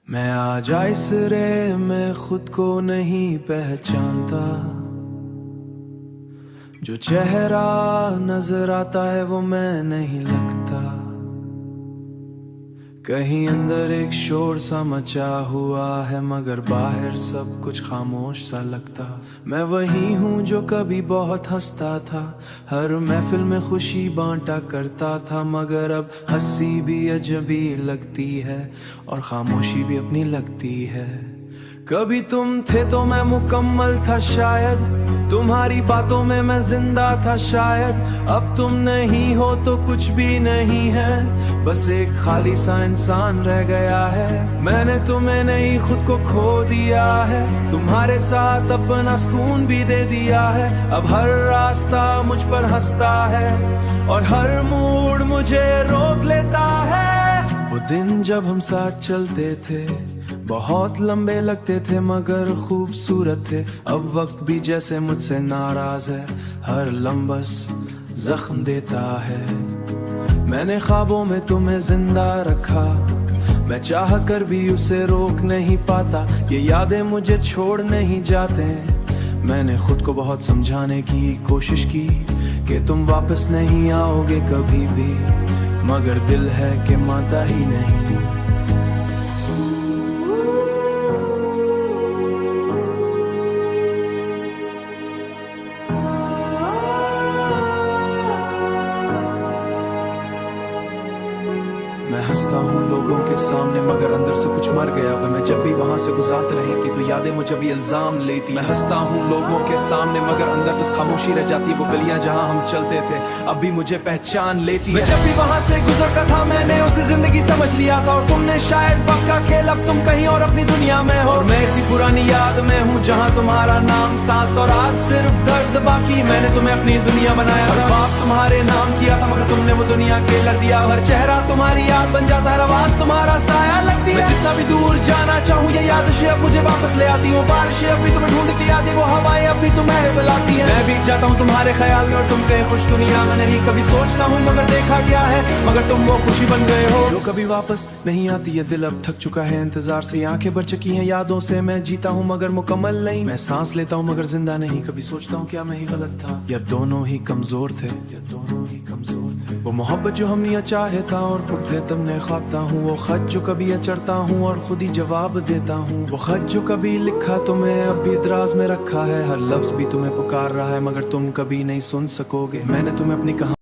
मैं आज इस रे में खुद को नहीं पहचानता। जो चेहरा नजर आता है वो मैं नहीं लगता। कहीं अंदर एक शोर सा मचा हुआ है मगर बाहर सब कुछ खामोश सा लगता। मैं वही हूँ जो कभी बहुत हंसता था, हर महफिल में खुशी बांटा करता था, मगर अब हंसी भी अजबी लगती है और खामोशी भी अपनी लगती है। कभी तुम थे तो मैं मुकम्मल था शायद, तुम्हारी बातों में मैं जिंदा था शायद। अब तुम नहीं हो तो कुछ भी नहीं है, बस एक खाली सा इंसान रह गया है। मैंने तुम्हें नहीं खुद को खो दिया है, तुम्हारे साथ अपना सुकून भी दे दिया है। अब हर रास्ता मुझ पर हंसता है और हर मूड मुझे रोक लेता है। वो दिन जब हम साथ चलते थे बहुत लंबे लगते थे मगर खूबसूरत थे। अब वक्त भी जैसे मुझसे नाराज है, हर लम्बस जख्म देता है। मैंने ख्वाबों में तुम्हें जिंदा रखा, मैं चाह कर भी उसे रोक नहीं पाता। ये यादें मुझे छोड़ नहीं जाते। मैंने खुद को बहुत समझाने की कोशिश की कि तुम वापस नहीं आओगे कभी भी, मगर दिल है कि मानता ही नहीं। मैं हंसता हूँ लोगों के सामने मगर अंदर से कुछ मर गया था। मैं जब भी वहाँ से गुजरती रही थी तो यादें मुझे भी इल्जाम लेती। मैं हंसता हूँ लोगों के सामने मगर अंदर बस खामोशी रह जाती। वो गलियां जहाँ हम चलते थे अब भी मुझे पहचान लेती। मैं जब भी वहाँ से गुजरता था मैंने उसे जिंदगी समझ लिया था, और तुमने शायद वक्त का खेल अब तुम कहीं और अपनी दुनिया में हो। और मैं इसी पुरानी याद में हूँ जहाँ तुम्हारा नाम सांस और आज सिर्फ दर्द बाकी। मैंने तुम्हें अपनी दुनिया बनाया था, ख्वाब तुम्हारे नाम किया था मगर तुमने वो दुनिया के लड़ दिया। हर चेहरा तुम्हारी याद बन जाता है, आवाज तुम्हारा साया लगती है। मैं जितना भी दूर जाना चाहूँ ये यादें अब मुझे वापस ले आती हूँ। बारिशें अब भी तुम्हें ढूंढती आती, वो हवाएं अब भी तुम्हें बुलाती हैं। मैं भीग जाता हूँ तुम्हारे ख्याल में और तुम कहीं खुश दुनिया में नहीं। कभी सोचता हूँ मगर देखा क्या है, मगर तुम वो खुशी बन गए हो जो कभी वापस नहीं आती। ये दिल अब थक चुका है इंतजार से, आंखें भर चुकी हैं यादों से। मैं जीता हूँ मगर मुकम्मल नहीं, मैं सांस लेता हूँ मगर जिंदा नहीं। कभी सोचता हूँ क्या मैं ही गलत था या दोनों ही कमजोर थे, या दोनों ही कमजोर थे। वो मोहब्बत जो हमने चाहे था और खुद थे तुमने ख्वाबता हूँ। वो खत जो कभी चढ़ता हूँ और खुद ही जवाब देता हूँ। वो खत जो कभी लिखा तुम्हें अब भी दराज में रखा है, हर लफ्ज भी तुम्हें पुकार रहा है मगर तुम कभी नहीं सुन सकोगे। मैंने तुम्हें अपनी कहानी